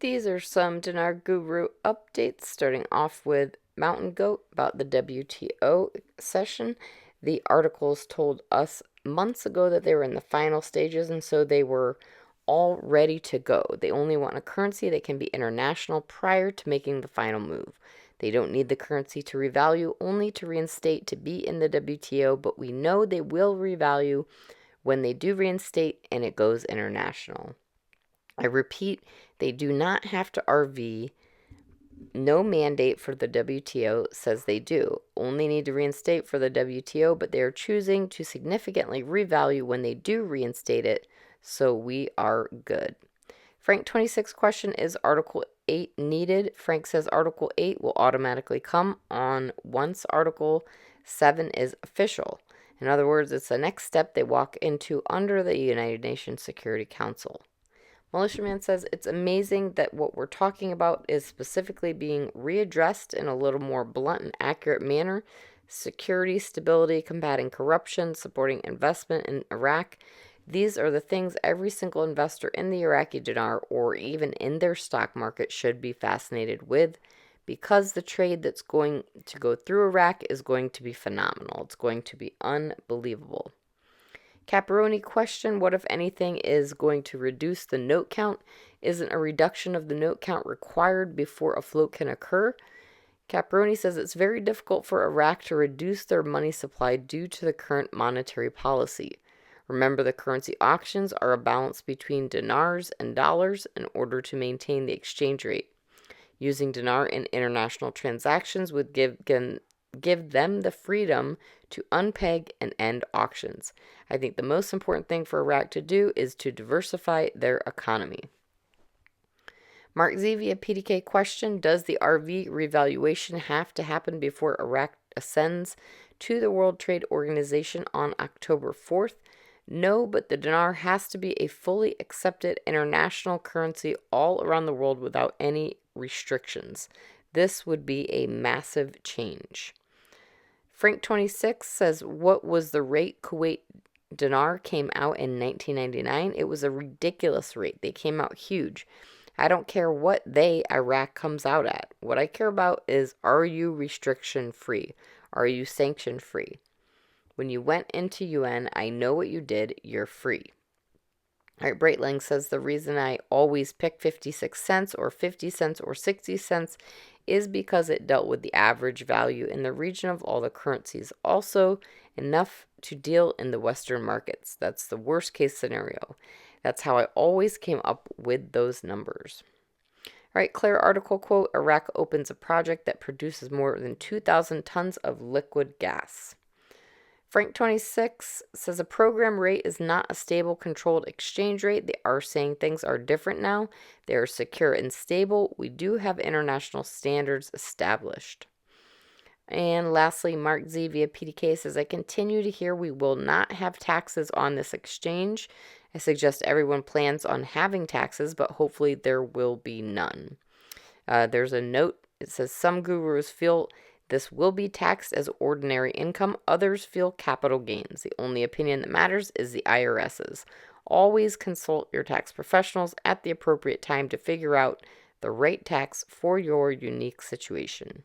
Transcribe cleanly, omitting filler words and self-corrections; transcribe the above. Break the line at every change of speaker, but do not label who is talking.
These are some Dinar Guru updates, starting off with Mountain Goat about the WTO session. The articles told us months ago that they were in the final stages, and so they were all ready to go. They only want a currency that can be international prior to making the final move. They don't need the currency to revalue, only to reinstate to be in the WTO, but we know they will revalue when they do reinstate and it goes international. I repeat, they do not have to RV. No mandate for the WTO says they do. Only need to reinstate for the WTO, but they are choosing to significantly revalue when they do reinstate it, so we are good. Frank 26 question, is Article 8 needed? Frank says Article 8 will automatically come on once Article 7 is official. In other words, it's the next step they walk into under the United Nations Security Council. Militiaman says it's amazing that what we're talking about is specifically being readdressed in a little more blunt and accurate manner. Security, stability, combating corruption, supporting investment in Iraq. These are the things every single investor in the Iraqi dinar or even in their stock market should be fascinated with, because the trade that's going to go through Iraq is going to be phenomenal. It's going to be unbelievable. Caparoni question, what if anything is going to reduce the note count? Isn't a reduction of the note count required before a float can occur? Caparoni says it's very difficult for Iraq to reduce their money supply due to the current monetary policy. Remember, the currency auctions are a balance between dinars and dollars in order to maintain the exchange rate. Using dinar in international transactions would give them the freedom to unpeg and end auctions. I think the most important thing for Iraq to do is to diversify their economy. Mark Z via PDK question, does the RV revaluation have to happen before Iraq ascends to the World Trade Organization on October 4th? No, but the dinar has to be a fully accepted international currency all around the world without any restrictions. This would be a massive change. Frank26 says, what was the rate Kuwait dinar came out in 1999? It was a ridiculous rate. They came out huge. I don't care what Iraq comes out at. What I care about is, are you restriction free? Are you sanction free? When you went into UN, I know what you did. You're free. All right, Breitling says, the reason I always pick 56 cents or 50 cents or 60 cents is because it dealt with the average value in the region of all the currencies. Also, enough to deal in the Western markets. That's the worst case scenario. That's how I always came up with those numbers. All right, Claire article quote, Iraq opens a project that produces more than 2,000 tons of liquid gas. Frank26 says a program rate is not a stable, controlled exchange rate. They are saying things are different now. They are secure and stable. We do have international standards established. And lastly, Mark Z via PDK says, I continue to hear we will not have taxes on this exchange. I suggest everyone plans on having taxes, but hopefully there will be none. There's a note. It says some gurus feel this will be taxed as ordinary income. Others feel capital gains. The only opinion that matters is the IRS's. Always consult your tax professionals at the appropriate time to figure out the right tax for your unique situation.